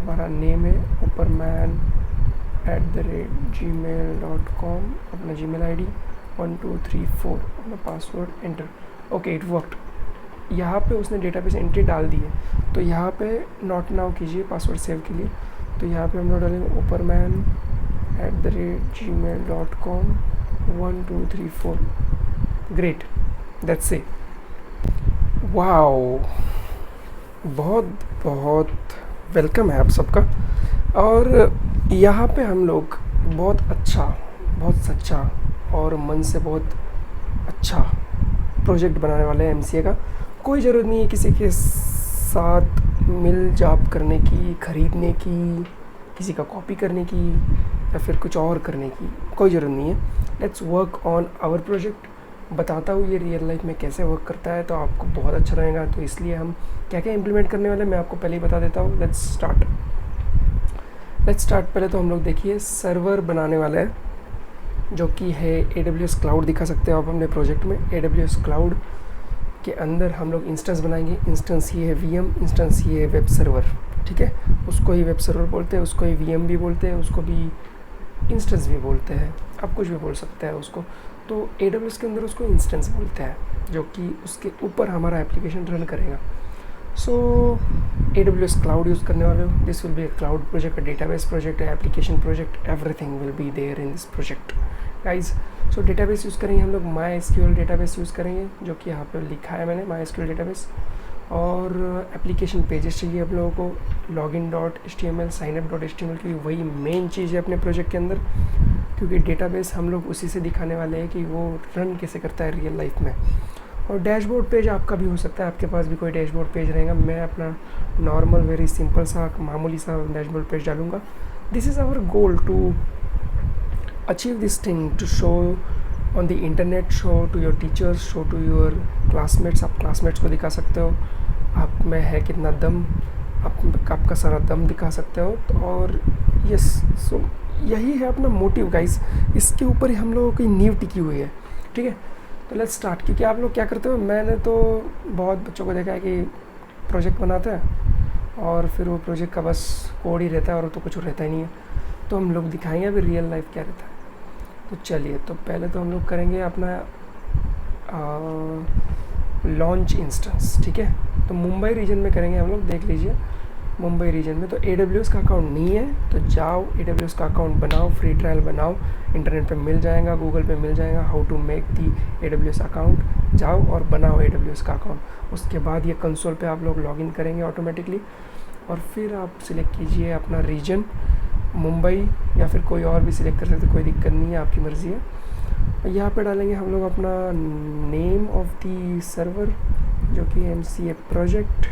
हमारा नेम है upperman@gmail.com, अपना जीमेल आईडी 1234, अपना password enter. Okay, it worked. यहाँ पे उसने डेटाबेस एंट्री डाल दी है, तो यहाँ पे नॉट नाउ कीजिए पासवर्ड सेव के लिए। तो यहाँ पे हम लोग डालेंगे upperman@gmail.com 1234। Great, that's it. Wow, बहुत बहुत वेलकम है आप सबका। और यहाँ पे हम लोग बहुत अच्छा, बहुत सच्चा और मन से बहुत अच्छा प्रोजेक्ट बनाने वाले हैं एमसीए का। कोई ज़रूरत नहीं है किसी के साथ मिल जाप करने की, ख़रीदने की, किसी का कॉपी करने की या फिर कुछ और करने की, कोई ज़रूरत नहीं है। Let's work on our project. बताता हूँ ये रियल लाइफ में कैसे वर्क करता है, तो आपको बहुत अच्छा रहेगा। तो इसलिए हम क्या क्या इम्प्लीमेंट करने वाले हैं मैं आपको पहले ही बता देता हूँ। Let's start. पहले तो हम लोग देखिए सर्वर बनाने वाले हैं, जो कि है AWS क्लाउड। दिखा सकते हो आप अपने प्रोजेक्ट में। AWS क्लाउड के अंदर हम लोग इंस्टेंस बनाएंगे। इंस्टेंस ये है VM, इंस्टेंस ये है वेब सर्वर, ठीक है। उसको ही वेब सर्वर बोलते हैं, उसको ही VM भी बोलते हैं, उसको भी इंस्टेंस भी बोलते हैं, आप कुछ भी बोल सकते हैं उसको। तो AWS के अंदर उसको इंस्टेंस बोलते हैं, जो कि उसके ऊपर हमारा एप्लीकेशन रन करेगा। सो AWS क्लाउड यूज़ करने वाले हो। This will be a cloud project, a database project, application project, everything will be there in this project guys. So database use करेंगे हम लोग, MySQL डेटाबेस यूज़ करेंगे, जो कि यहाँ पे लिखा है मैंने, MySQL डेटाबेस। और एप्लीकेशन पेजेस चाहिए आप लोगों को, login.html, signup.html की वही मेन चीज़ है अपने प्रोजेक्ट के अंदर, क्योंकि डेटाबेस हम लोग उसी से दिखाने वाले हैं कि वो रन कैसे करता है रियल लाइफ में। और डैशबोर्ड पेज आपका भी हो सकता है, आपके पास भी कोई डैशबोर्ड पेज रहेगा। मैं अपना नॉर्मल वेरी सिंपल सा मामूली सा डैशबोर्ड पेज डालूँगा। This is our goal to achieve this thing, to show on the internet, show to your teachers, show to your classmates. आप क्लासमेट्स को दिखा सकते हो आप में है कितना दम, आपका सारा दम दिखा सकते हो। और यस, सो यही है अपना मोटिव गाइस। इसके ऊपर ही हम लोगों की नींव टिकी हुई है, ठीक है। तो लेट्स स्टार्ट। क्योंकि आप लोग क्या करते हो, मैंने तो बहुत बच्चों को देखा है कि प्रोजेक्ट बनाते हैं और फिर वो प्रोजेक्ट का बस कोड ही रहता है और तो कुछ रहता ही नहीं है। तो हम लोग दिखाएंगे अभी रियल लाइफ क्या रहता है। तो चलिए, तो पहले तो हम लोग करेंगे अपना लॉन्च इंस्टेंस, ठीक है। तो मुंबई रीजन में करेंगे हम लोग, देख लीजिए मुंबई रीजन में। तो AWS का अकाउंट नहीं है तो जाओ AWS का अकाउंट बनाओ, फ्री ट्रायल बनाओ, इंटरनेट पे मिल जाएगा, गूगल पे मिल जाएगा, how to make the AWS account. जाओ और बनाओ AWS का अकाउंट। उसके बाद ये कंसोल पे आप लोग लॉगिन करेंगे ऑटोमेटिकली। और फिर आप सिलेक्ट कीजिए अपना रीजन, मुंबई या फिर कोई और भी सिलेक्ट कर सकते, कोई दिक्कत नहीं है, आपकी मर्ज़ी है। यहाँ पे डालेंगे हम लोग अपना नेम ऑफ दी सर्वर, जो कि MCA प्रोजेक्ट।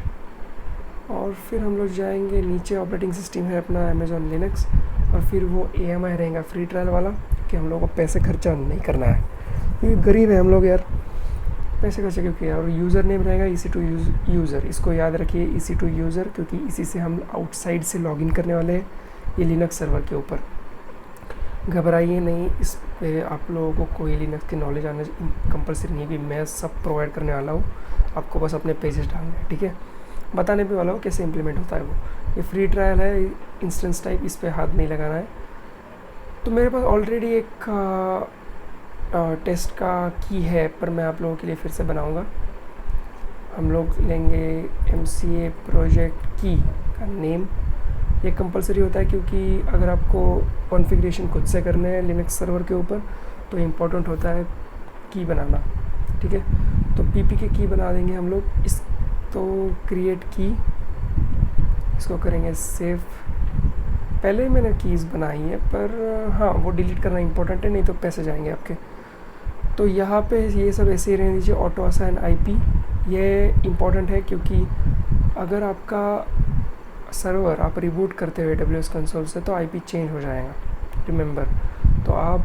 और फिर हम लोग जाएंगे नीचे, ऑपरेटिंग सिस्टम है अपना अमेज़ॉन लिनक्स। और फिर वो AMI रहेगा फ्री ट्रायल वाला, कि हम लोग को पैसे खर्चा नहीं करना है, क्योंकि गरीब है हम लोग यार, पैसे खर्चा क्योंकि यार। और यूज़र नेम रहेगा EC2 यूज़र, इसको याद रखिए, EC2 यूज़र, क्योंकि इसी से हम आउटसाइड से लॉगिन करने वाले हैं ये लिनक्स सर्वर के ऊपर। घबराइए नहीं, इस पे आप लोगों को कोई लिनक्स की नॉलेज आना कंपलसरी नहीं है, कि मैं सब प्रोवाइड करने वाला हूँ, आपको बस अपने पेजेस डालने हैं, ठीक है। बताने पे वाला हूँ कैसे इम्प्लीमेंट होता है वो। ये फ्री ट्रायल है, इंस्टेंस टाइप, इस पे हाथ नहीं लगाना है। तो मेरे पास ऑलरेडी एक टेस्ट का की है, पर मैं आप लोगों के लिए फिर से बनाऊँगा। हम लोग लेंगे MCA प्रोजेक्ट की का नेम। ये कंपलसरी होता है, क्योंकि अगर आपको कॉन्फ़िगरेशन खुद से करने हैं लिनक्स सर्वर के ऊपर, तो इम्पोर्टेंट होता है की बनाना, ठीक है। तो PP के की बना देंगे हम लोग। इस तो क्रिएट की, इसको करेंगे सेव। पहले ही मैंने कीज़ बनाई है, पर हाँ वो डिलीट करना इंपॉर्टेंट है, नहीं तो पैसे जाएंगे आपके। तो यहाँ पे ये सब ऐसे ही रहने दीजिए। ऑटो असाइन IP ये इम्पॉर्टेंट है, क्योंकि अगर आपका सर्वर आप रिबूट करते हो AWS कंसोल से, तो IP चेंज हो जाएगा, रिमेंबर। तो आप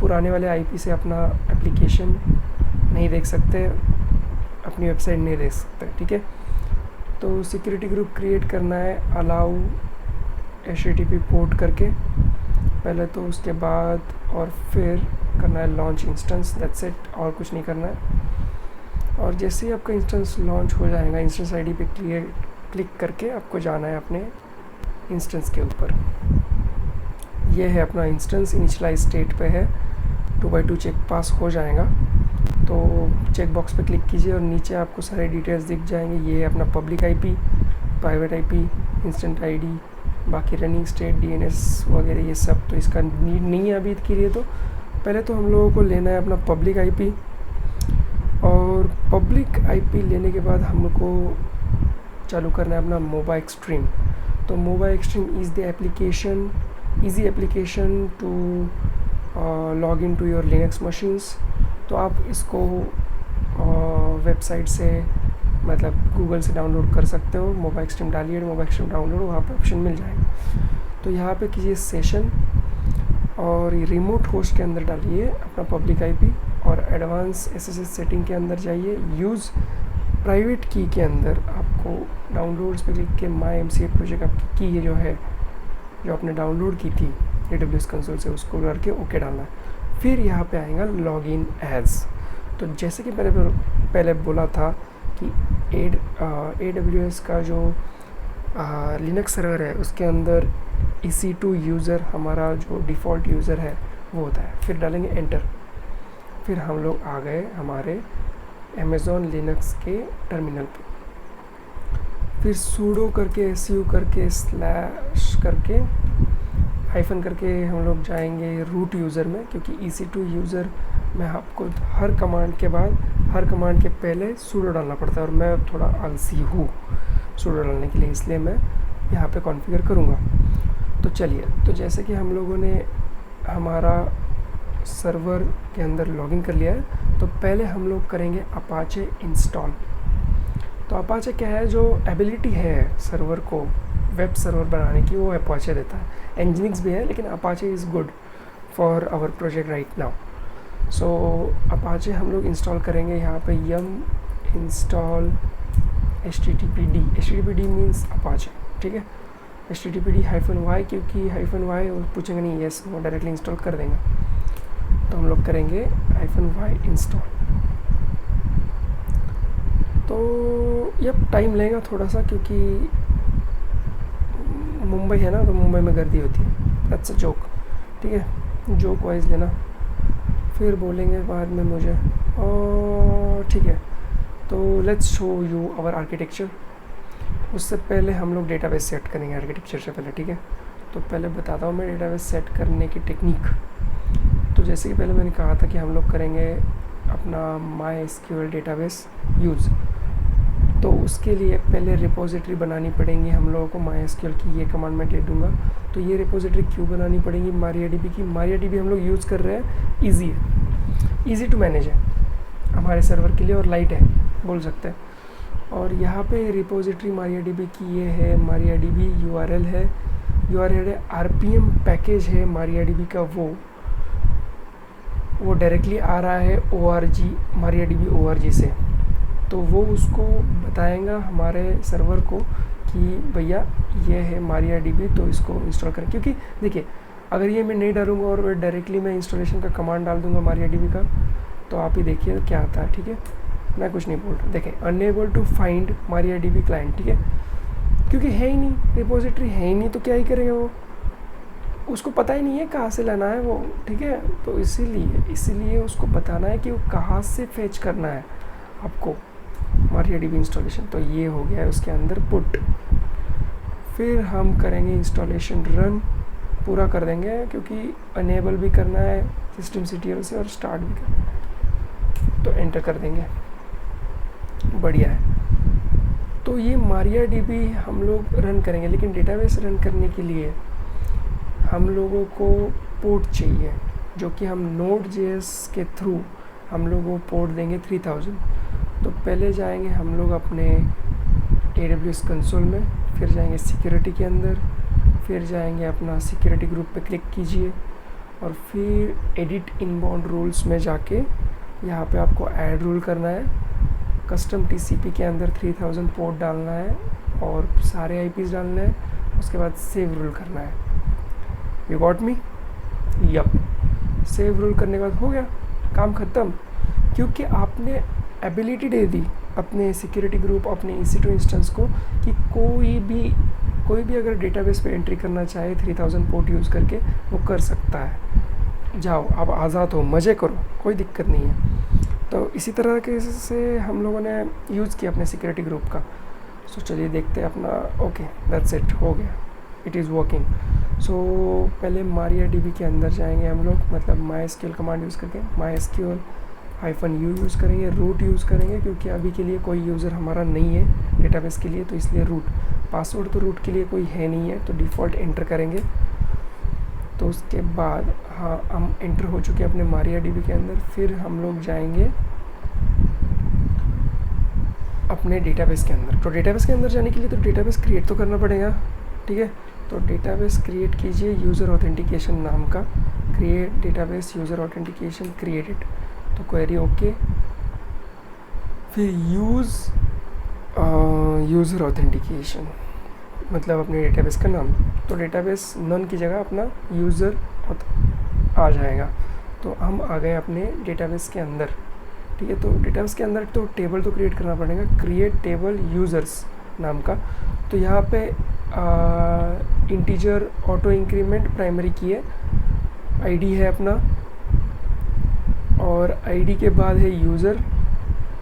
पुराने वाले IP से अपना एप्लीकेशन नहीं देख सकते, अपनी वेबसाइट नहीं देख सकते, ठीक है। तो सिक्योरिटी ग्रुप क्रिएट करना है, अलाउ HTTP पोर्ट करके पहले तो, उसके बाद और फिर करना है लॉन्च इंस्टेंस, दैट्स इट, और कुछ नहीं करना है। और जैसे ही आपका इंस्टेंस लॉन्च हो जाएगा, इंस्टेंस ID पे क्लिक करके आपको जाना है अपने इंस्टेंस के ऊपर। ये है अपना इंस्टेंस, इनिशियलाइज स्टेट पे है, 2x2 चेक पास हो जाएगा। तो चेक बॉक्स पे क्लिक कीजिए और नीचे आपको सारे डिटेल्स दिख जाएंगे। ये है अपना public IP, private IP, instant ID, बाकी रनिंग स्टेट, डीएनएस वगैरह ये सब। तो इसका नीड नहीं है अभी के लिए। तो पहले तो हम लोगों को लेना है अपना पब्लिक आईपी, और पब्लिक आईपी लेने के बाद हमको चालू करना है अपना मोबा एक्सट्रीम। तो MobaXterm is the application, easy application to log in to your Linux machines. तो आप इसको वेबसाइट से मतलब गूगल से डाउनलोड कर सकते हो। मोबा एक्सट्रीम डालिए, मोबा एक्सट्रीम डाउनलोड, वहाँ पे ऑप्शन मिल जाएगा। तो यहाँ पे कीजिए सेशन, और ये रिमोट होस्ट के अंदर डालिए अपना पब्लिक आईपी, और एडवांस एसएसएस सेटिंग के अंदर जाइए। यूज़ प्राइवेट की के अंदर आपको डाउनलोड्स पे क्लिक के माई एमसीए प्रोजेक्ट आपकी की जो है, जो आपने डाउनलोड की थी AWS कंसोल से, उसको करके ओके डालना है। फिर यहाँ पे आएगा लॉग इन एज। तो जैसे कि पहले बोला था कि AWS का जो लिनक्स सर्वर है उसके अंदर EC2 यूज़र हमारा जो डिफ़ॉल्ट यूज़र है वो होता है। फिर डालेंगे एंटर। फिर हम लोग आ गए हमारे अमेज़ॉन लिनक्स के टर्मिनल पे। फिर सूडो करके SU करके स्लैश करके हाइफन करके हम लोग जाएंगे रूट यूज़र में, क्योंकि EC2 यूज़र में आपको हर कमांड के पहले सूडो डालना पड़ता है, और मैं थोड़ा आलसी हूँ सूडो डालने के लिए, इसलिए मैं यहाँ पे कॉन्फ़िगर करूँगा। तो चलिए, तो जैसे कि हम लोगों ने हमारा सर्वर के अंदर लॉगिन कर लिया है, तो पहले हम लोग करेंगे अपाचे इंस्टॉल। तो अपाचे क्या है, जो एबिलिटी है सर्वर को वेब सर्वर बनाने की, वो अपाचे देता है। एनजिनिक्स भी है, लेकिन Apache is good for our project right now. So Apache हम लोग इंस्टॉल करेंगे। यहाँ पे yum install httpd means Apache, ठीक है। httpd-y, क्योंकि -y पूछेंगे नहीं, येस वो डायरेक्टली इंस्टॉल कर देंगे। तो हम लोग करेंगे -y इंस्टॉल। तो यह टाइम लेगा थोड़ा सा, क्योंकि मुंबई है ना, तो मुंबई में गर्दी होती है। दैट्स अ जोक, ठीक है, जोक वाइज लेना। फिर बोलेंगे बाद में मुझे, ठीक है। तो let's show you our architecture. उससे पहले हम लोग डेटाबेस सेट करेंगे आर्किटेक्चर से पहले, ठीक है। तो पहले बताता हूँ मैं डेटाबेस सेट करने की टेक्निक। तो जैसे कि पहले मैंने कहा था कि हम लोग करेंगे अपना MySQL डेटाबेस यूज़। तो उसके लिए पहले रिपोजिटरी बनानी पड़ेगी हम लोगों को। MySQL की ये कमांड मैं दे दूँगा। तो ये रिपोजिटरी क्यों बनानी पड़ेगी MariaDB की? MariaDB हम लोग यूज़ कर रहे हैं, ईजी टू मैनेज है हमारे सर्वर के लिए, और लाइट है बोल सकते हैं। और यहाँ पे रिपोजिटरी MariaDB की ये है, MariaDB URL है RPM पैकेज है MariaDB का, वो डायरेक्टली आ रहा है MariaDB org से। तो वो उसको बताएगा हमारे सर्वर को कि भैया ये है MariaDB, तो इसको इंस्टॉल करें। क्योंकि देखिए, अगर ये मैं नहीं डालूँगा और डायरेक्टली मैं इंस्टॉलेशन का कमांड डाल दूँगा MariaDB का, तो आप ही देखिए क्या आता है, ठीक है। मैं कुछ नहीं बोल रहा, देखें, unable to find MariaDB client, ठीक है, क्योंकि है ही नहीं, रिपोजिटरी है ही नहीं, तो क्या ही करेगा वो, उसको पता ही नहीं है कहाँ से लाना है वो, ठीक है। तो इसीलिए उसको बताना है कि वो कहाँ से फेच करना है आपको MariaDB इंस्टॉलेशन। तो ये हो गया है उसके अंदर पुट। फिर हम करेंगे इंस्टॉलेशन रन, पूरा कर देंगे, क्योंकि अनेबल भी करना है systemctl से और स्टार्ट भी करना है। तो एंटर कर देंगे, बढ़िया है। तो ये MariaDB हम लोग रन करेंगे, लेकिन डेटाबेस रन करने के लिए हम लोगों को पोर्ट चाहिए, जो कि हम Node.js के थ्रू हम लोग वो पोर्ट देंगे 3000। तो पहले जाएंगे हम लोग अपने AWS कंसोल में, फिर जाएंगे सिक्योरिटी के अंदर, फिर जाएंगे अपना सिक्योरिटी ग्रुप पे क्लिक कीजिए, और फिर एडिट इनबाउंड रूल्स में जाके यहाँ पे आपको ऐड रूल करना है। कस्टम TCP के अंदर 3000 पोर्ट डालना है और सारे IPs डालने हैं। उसके बाद सेव रूल करना है। You got me? Yup, save rule करने के बाद हो गया काम ख़त्म, क्योंकि आपने एबिलिटी दे दी अपने सिक्योरिटी ग्रुप, अपने EC2 इंस्टेंस को, कि कोई भी कोई भी अगर डेटाबेस पे एंट्री करना चाहे 3000 पोर्ट यूज़ करके वो कर सकता है। जाओ आप आज़ाद हो, मज़े करो, कोई दिक्कत नहीं है। तो इसी तरह के से हम लोगों ने यूज़ किया अपने सिक्योरिटी ग्रुप का। सो चलिए देखते हैं अपना। ओके दैट्स इट, हो गया, इट इज़ वर्किंग। सो पहले MariaDB के अंदर जाएंगे हम लोग, मतलब MySQL कमांड यूज़ करके MySQL -u यूज़ करेंगे, रूट यूज़ करेंगे क्योंकि अभी के लिए कोई यूज़र हमारा नहीं है डेटाबेस के लिए, तो इसलिए रूट। पासवर्ड तो रूट के लिए कोई है नहीं है, तो डिफ़ॉल्ट एंटर करेंगे। तो उसके बाद हाँ हम एंटर हो चुके हैं अपने MariaDB के अंदर। फिर हम लोग जाएंगे अपने डेटाबेस के अंदर। तो डेटाबेस के अंदर जाने के लिए तो डेटाबेस क्रिएट तो करना पड़ेगा, ठीक है। तो डेटाबेस क्रिएट कीजिए यूज़र ऑथेंटिकेशन नाम का, create database user authentication created. तो क्वेरी ओके, फिर यूज़र ऑथेंटिकेशन मतलब अपने डेटाबेस का नाम। तो डेटाबेस नन की जगह अपना यूज़र आ जाएगा। तो हम आ गए अपने डेटाबेस के अंदर, ठीक है। तो डेटाबेस के अंदर तो टेबल तो क्रिएट करना पड़ेगा, क्रिएट टेबल यूज़र्स नाम का। तो यहाँ पे इंटीजर ऑटो इंक्रीमेंट प्राइमरी की है, आईडी है अपना, और आईडी के बाद है यूज़र,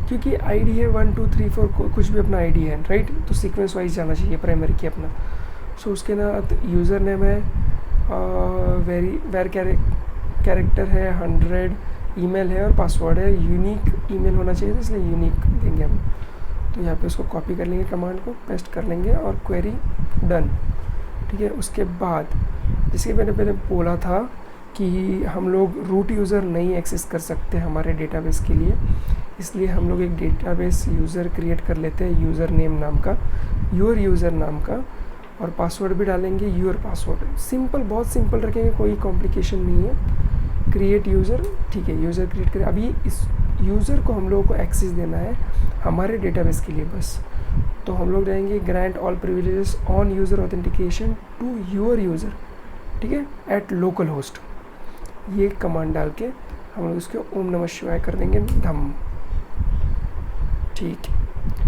क्योंकि आईडी है 1 2 3 4 कुछ भी अपना आईडी है, राइट। तो सीक्वेंस वाइज जाना चाहिए प्राइमरी की अपना। सो उसके बाद यूज़र नेम है, वेर कैरेक्टर है 100, ईमेल है, और पासवर्ड है। यूनिक ईमेल होना चाहिए, इसलिए यूनिक देंगे हम। तो यहाँ पे उसको कॉपी कर लेंगे, कमांड को पेस्ट कर लेंगे और क्वेरी डन, ठीक है। उसके बाद जैसे मैंने पहले बोला था कि हम लोग रूट यूज़र नहीं एक्सेस कर सकते हमारे डेटाबेस के लिए, इसलिए हम लोग एक डेटाबेस यूज़र क्रिएट कर लेते हैं यूज़र नेम नाम का, योर यूज़र नाम का, और पासवर्ड भी डालेंगे योर पासवर्ड। सिंपल, बहुत सिंपल रखेंगे, कोई कॉम्प्लिकेशन नहीं है। क्रिएट यूज़र, ठीक है, यूज़र क्रिएट करें। अभी इस यूज़र को हम लोगों को एक्सेस देना है हमारे डेटाबेस के लिए बस। तो हम लोग रहेंगे grant all privileges on user authentication to your user, ठीक है, एट लोकल होस्ट। ये कमांड डाल के हम लोग इसके ओम नमः शिवाय कर देंगे धम, ठीक।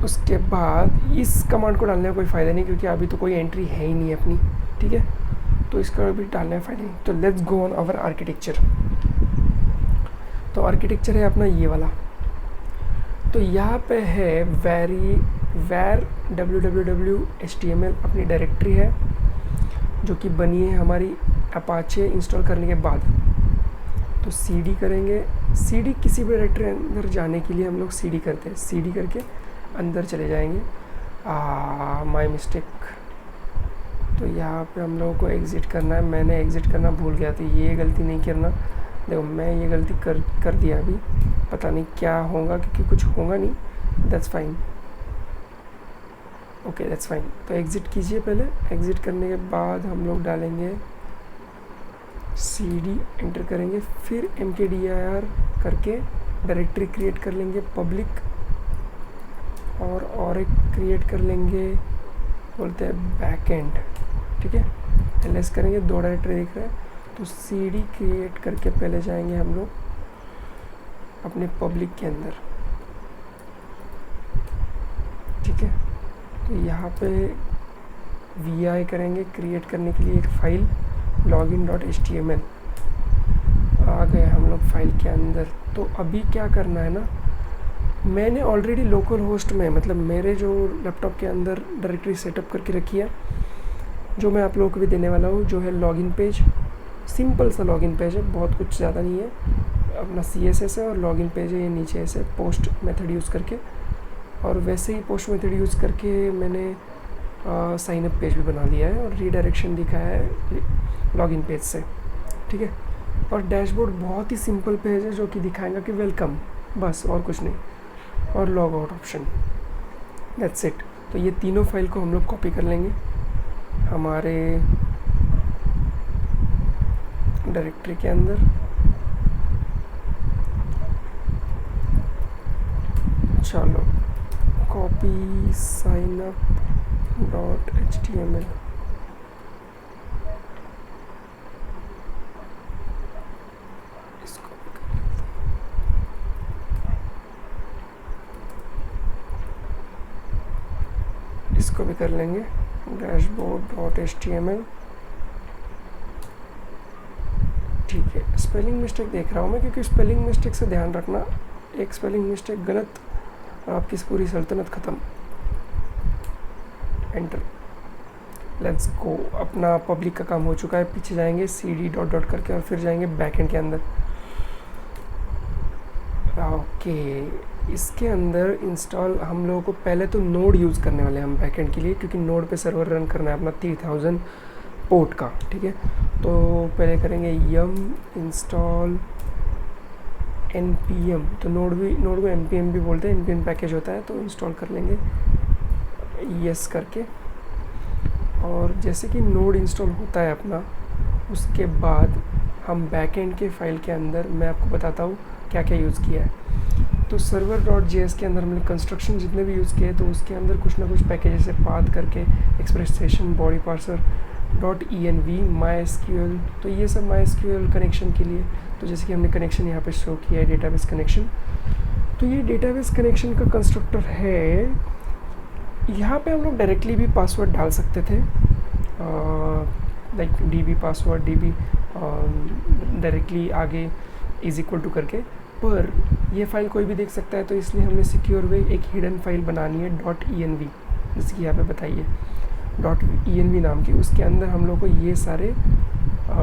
उसके बाद इस कमांड को डालने का कोई फ़ायदा नहीं, क्योंकि अभी तो कोई एंट्री है ही नहीं अपनी, ठीक है। तो इसका भी डालने का फ़ायदा नहीं। तो let's go on our architecture. तो आर्किटेक्चर है अपना ये वाला। तो यहाँ पे है वेर www.html अपनी डायरेक्टरी है, जो कि बनी है हमारी अपाचे इंस्टॉल करने के बाद। तो cd करेंगे, cd किसी भी डायरेक्टरी अंदर जाने के लिए हम लोग cd करते हैं, cd करके अंदर चले जाएंगे। My mistake. तो यहाँ पे हम लोगों को एग्ज़िट करना है, मैंने एग्ज़िट करना भूल गया, तो ये गलती नहीं करना। देखो मैं ये गलती कर दिया, अभी पता नहीं क्या होगा, क्योंकि कुछ होगा नहीं। That's fine, okay that's fine. तो एग्ज़िट कीजिए पहले, एग्ज़िट करने के बाद हम लोग डालेंगे cd, एंटर करेंगे, फिर mkdir करके डायरेक्टरी क्रिएट कर लेंगे पब्लिक, और एक क्रिएट कर लेंगे, बोलते हैं बैकएंड, ठीक है। ls करेंगे, 2 डायरेक्टरी दिख रहा है। तो cd क्रिएट करके पहले जाएंगे हम लोग अपने पब्लिक के अंदर, ठीक है। तो यहाँ पे vi करेंगे क्रिएट करने के लिए एक फ़ाइल login.html। आ गए हम लोग फाइल के अंदर। तो अभी क्या करना है ना, मैंने ऑलरेडी लोकल होस्ट में, मतलब मेरे जो लैपटॉप के अंदर डायरेक्टरी सेटअप करके रखी है, जो मैं आप लोगों को भी देने वाला हूँ, जो है लॉगिन पेज। सिंपल सा लॉगिन पेज है, बहुत कुछ ज़्यादा नहीं है, अपना CSS है और लॉगिन पेज है। ये नीचे ऐसे पोस्ट मेथड यूज़ करके, और वैसे ही पोस्ट मेथड यूज़ करके मैंने साइन अप पेज भी बना लिया है और रीडायरेक्शन दिखाया है लॉगिन पेज से, ठीक है। और डैशबोर्ड बहुत ही सिंपल पेज है, जो कि दिखाएगा कि वेलकम, बस और कुछ नहीं, और log out option, that's it. तो ये तीनों फाइल को हम लोग कॉपी कर लेंगे हमारे डायरेक्टरी के अंदर। चलो कॉपी signup.html, इसको भी कर लेंगे। dashboard.html। ठीक है, स्पेलिंग मिस्टेक देख रहा हूँ मैं, क्योंकि स्पेलिंग मिस्टेक से ध्यान रखना, एक स्पेलिंग मिस्टेक गलत और आपकी पूरी सल्तनत ख़त्म। एंटर। Let's go. अपना पब्लिक का काम हो चुका है, पीछे जाएंगे cd डॉट डॉट करके और फिर जाएंगे बैकएंड के अंदर। ओके, इसके अंदर इंस्टॉल हम लोगों को पहले तो नोड यूज़ करने वाले हैं हम बैकएंड के लिए, क्योंकि नोड पे सर्वर रन करना है अपना 3000 पोर्ट का। ठीक है, तो पहले करेंगे yum इंस्टॉल npm। तो नोड को npm भी बोलते हैं, npm पैकेज होता है, तो इंस्टॉल कर लेंगे यस करके। और जैसे कि नोड इंस्टॉल होता है अपना, उसके बाद हम बैकएंड के फाइल के अंदर मैं आपको बताता हूँ क्या क्या यूज़ किया है। तो सर्वर डॉट जेएस के अंदर हमने कंस्ट्रक्शन जितने भी यूज़ किए, तो उसके अंदर कुछ ना कुछ पैकेज से पाथ करके express session, body parser, .env, MySQL, तो ये सब MySQL कनेक्शन के लिए। तो जैसे कि हमने कनेक्शन यहाँ पे शो किया है, डेटाबेस कनेक्शन। तो ये डेटाबेस कनेक्शन का कंस्ट्रक्टर है। यहाँ पे हम लोग डायरेक्टली भी पासवर्ड डाल सकते थे, like db password, db directly आगे इज इक्वल टू करके, पर ये फाइल कोई भी देख सकता है, तो इसलिए हमने सिक्योर वे एक हिडन फाइल बनानी है .env, जैसे कि यहाँ पे बताइए .env नाम की। उसके अंदर हम लोग को ये सारे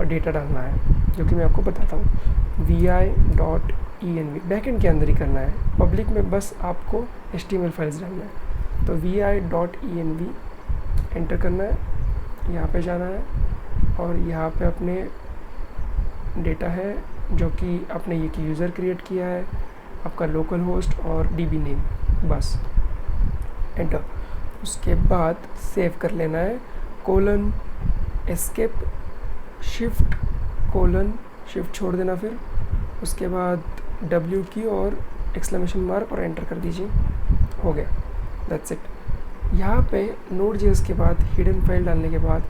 डेटा डालना है, जो कि मैं आपको बताता हूँ। vi.env बैकएंड के अंदर ही करना है, पब्लिक में बस आपको HTML फाइल्स डालना है। तो vi.env एंटर करना है, यहाँ पे जाना है और यहाँ पे अपने डेटा है जो कि आपने ये कि यूज़र क्रिएट किया है, आपका लोकल होस्ट और DB नेम, बस एंटर। उसके बाद सेव कर लेना है, कोलन एस्केप शिफ्ट छोड़ देना, फिर उसके बाद W की और एक्सक्लेमेशन मार्क और एंटर कर दीजिए, हो गया, दैट्स इट। यहाँ पे Node.js के बाद हिडन फाइल डालने के बाद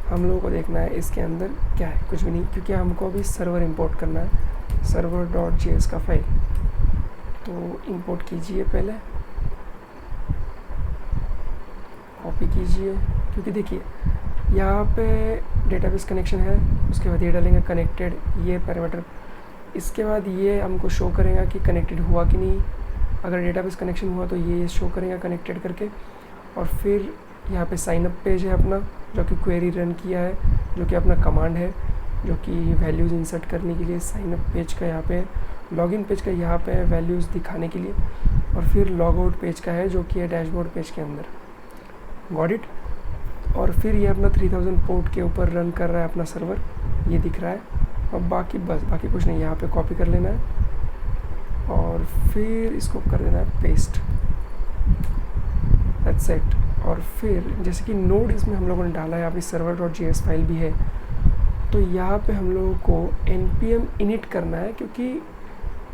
हम लोगों को देखना है इसके अंदर क्या है, कुछ भी नहीं, क्योंकि हमको अभी सर्वर इंपोर्ट करना है, server.js का फाइल। तो इंपोर्ट कीजिए, पहले कॉपी कीजिए, क्योंकि देखिए यहाँ पे डेटाबेस कनेक्शन है, उसके बाद ये डालेंगे कनेक्टेड, ये पैरामीटर, इसके बाद ये हमको शो करेगा कि कनेक्टेड हुआ कि नहीं। अगर डेटाबेस कनेक्शन हुआ तो ये शो करेगा कनेक्टेड करके। और फिर यहाँ पे साइन अप पेज है अपना, जो कि क्वेरी रन किया है, जो कि अपना कमांड है, जो कि वैल्यूज़ इंसर्ट करने के लिए साइन अप पेज का यहाँ पे, लॉगिन पेज का यहाँ पे वैल्यूज़ दिखाने के लिए, और फिर लॉग आउट पेज का है जो कि है डैशबोर्ड पेज के अंदर। Got it. और फिर ये अपना 3000 पोर्ट के ऊपर रन कर रहा है अपना सर्वर, ये दिख रहा है। और बाकी बस बाकी कुछ नहीं, यहाँ पे कॉपी कर लेना है और फिर इसको कर देना है पेस्ट, दैट्स इट। और फिर जैसे कि नोड इसमें हम लोगों ने डाला है, अभी server.js फाइल भी है, तो यहाँ पे हम लोगों को npm init करना है, क्योंकि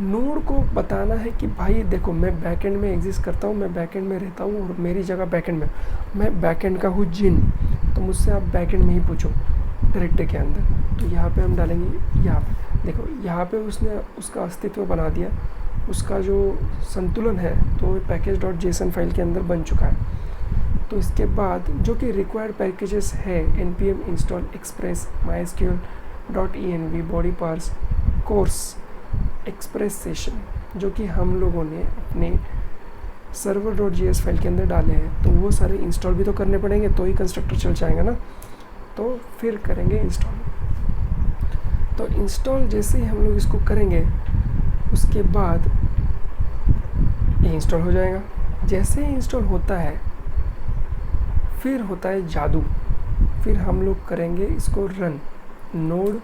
नोड को बताना है कि भाई देखो मैं बैकएंड में एग्जिस्ट करता हूँ, मैं बैकएंड में रहता हूँ और मेरी जगह बैकएंड में, मैं बैकएंड का हूँ जिन, तो मुझसे आप बैकएंड में ही पूछो डायरेक्टरी के अंदर। तो यहाँ पे हम डालेंगे, यहाँ पे देखो, यहाँ पे उसने उसका अस्तित्व बना दिया, उसका जो संतुलन है तो package.json फाइल के अंदर बन चुका है। तो इसके बाद जो कि रिक्वायर्ड पैकेजेस है, npm install express, mysql.env, body parse, cors, express session, जो कि हम लोगों ने अपने server.js फाइल के अंदर डाले हैं, तो वो सारे इंस्टॉल भी तो करने पड़ेंगे, तो ही कंस्ट्रक्टर चल जाएगा ना। तो फिर करेंगे इंस्टॉल। तो इंस्टॉल जैसे ही हम लोग इसको करेंगे, उसके बाद ये इंस्टॉल हो जाएगा। जैसे ही इंस्टॉल होता है, फिर होता है जादू, फिर हम लोग करेंगे इसको रन, नोड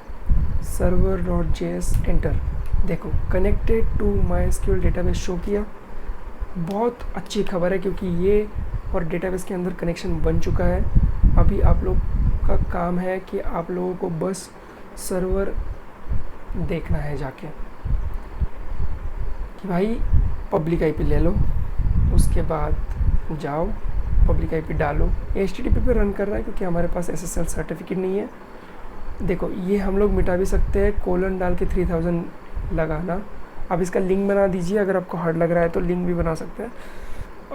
server.js एंटर। देखो connected to MySQL database show किया, बहुत अच्छी खबर है, क्योंकि ये और डेटाबेस के अंदर कनेक्शन बन चुका है। अभी आप लोग का काम है कि आप लोगों को बस सर्वर देखना है जाके कि भाई पब्लिक आईपी ले लो, उसके बाद जाओ पब्लिक आईपी डालो। HTTP पे रन कर रहा है क्योंकि हमारे पास SSL सर्टिफिकेट नहीं है। देखो ये हम लोग मिटा भी सकते हैं, कोलन डाल के 3000 लगाना। अब इसका लिंक बना दीजिए, अगर आपको हार्ड लग रहा है तो लिंक भी बना सकते हैं।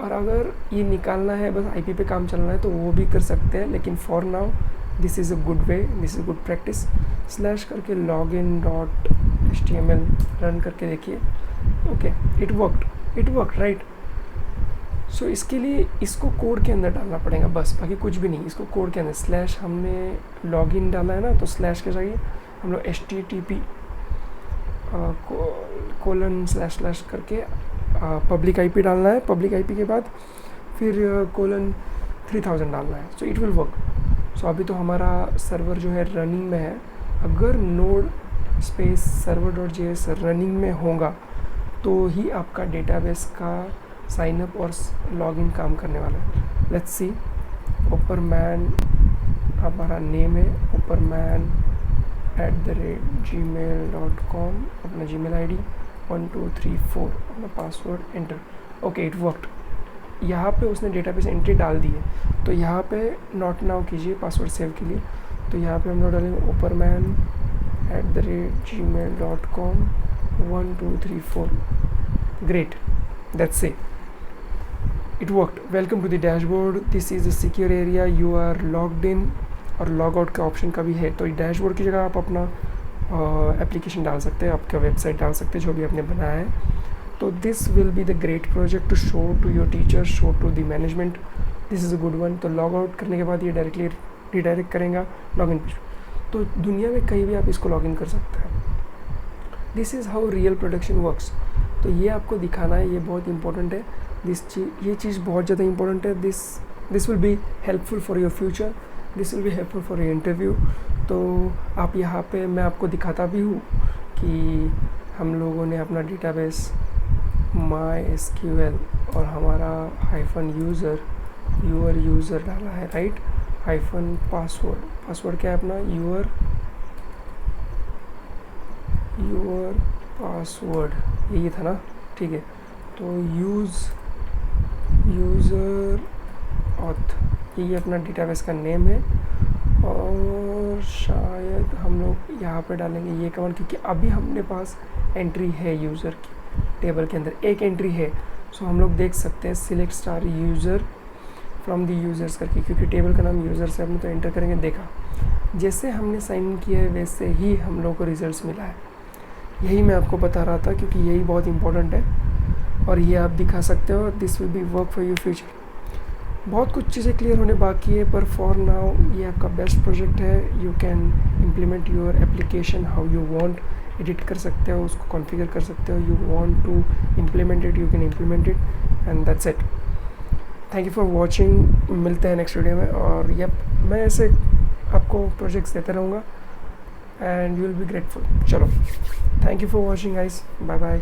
और अगर ये निकालना है, बस आईपी पे काम चलना है, तो वो भी कर सकते हैं, लेकिन for now this is a good way, this is good practice. Slash करके login.html रन करके देखिए। Okay, it worked right. So इसके लिए इसको कोड के अंदर डालना पड़ेगा बस, बाकी कुछ भी नहीं। इसको कोड के अंदर स्लैश हमने लॉगिन डाला है ना, तो स्लैश के चाहिए हम लोग http :/ करके पब्लिक आईपी डालना है। पब्लिक आईपी के बाद फिर :3000 डालना है। So it will work. So अभी तो हमारा सर्वर जो है रनिंग में है। अगर नोड स्पेस server.js रनिंग में होगा तो ही आपका डेटाबेस का साइनअप और लॉगिन काम करने वाला है। Let's see. ओपरमैन हमारा नेम है, operman@gmail.com, अपना जीमेल आईडी 1234, अपना password enter. Okay, it worked. यहाँ पे उसने डेटाबेस एंट्री डाल दी है, तो यहाँ पे नॉट नाउ कीजिए पासवर्ड सेव के लिए। तो यहाँ पे हम लोग डालेंगे operman@gmail.com 1234। Great, that's it, it worked. Welcome to the dashboard. This is a secure area. You are logged in, और लॉग आउट का ऑप्शन का भी है। तो डैशबोर्ड की जगह आप अपना एप्लीकेशन डाल सकते हैं, आपका वेबसाइट डाल सकते हैं, जो भी आपने बनाया है। तो this will be the great project to show to your teacher, show to the management. This is a good one. तो लॉग आउट करने के बाद ये डायरेक्टली रिडायरेक्ट करेगा लॉगिन पेज। तो दुनिया में कहीं भी आप इसको लॉगिन कर सकते हैं। This is how real production works. तो ये आपको दिखाना है, ये बहुत इंपॉर्टेंट है। ये चीज़ बहुत ज़्यादा इंपॉर्टेंट है। This will be helpful for your future, this will be helpful for your interview. तो आप यहाँ पे मैं आपको दिखाता भी हूँ कि हम लोगों ने अपना डेटाबेस MySQL और हमारा -यूज़र डाला है, राइट। पासवर्ड क्या है अपना, यूर पासवर्ड, यही था ना, ठीक है। तो यूज़र ऑथ, यही अपना डेटाबेस का नेम है। और शायद हम लोग यहाँ पे डालेंगे ये कमांड, क्योंकि अभी हमने पास एंट्री है यूज़र की, टेबल के अंदर एक एंट्री है। सो हम लोग देख सकते हैं select star user from the users करके, क्योंकि टेबल का नाम यूज़र्स है। हमने तो एंटर करेंगे, देखा जैसे हमने साइन इन किया है वैसे ही हम लोग को रिजल्ट्स मिला है। यही मैं आपको बता रहा था, क्योंकि यही बहुत इंपॉर्टेंट है और ये आप दिखा सकते हो। This will B work for your future. बहुत कुछ चीज़ें क्लियर होने बाकी है, पर फॉर नाउ ये आपका बेस्ट प्रोजेक्ट है। You can implement your application how you want, edit कर सकते हो, उसको कॉन्फ़िगर कर सकते हो। You want to implement it, you can implement it, and that's it. Thank you for watching. मिलते हैं नेक्स्ट वीडियो में। और यप, मैं ऐसे आपको प्रोजेक्ट्स देता रहूँगा and you will be grateful. चलो, thank you for watching guys, bye bye.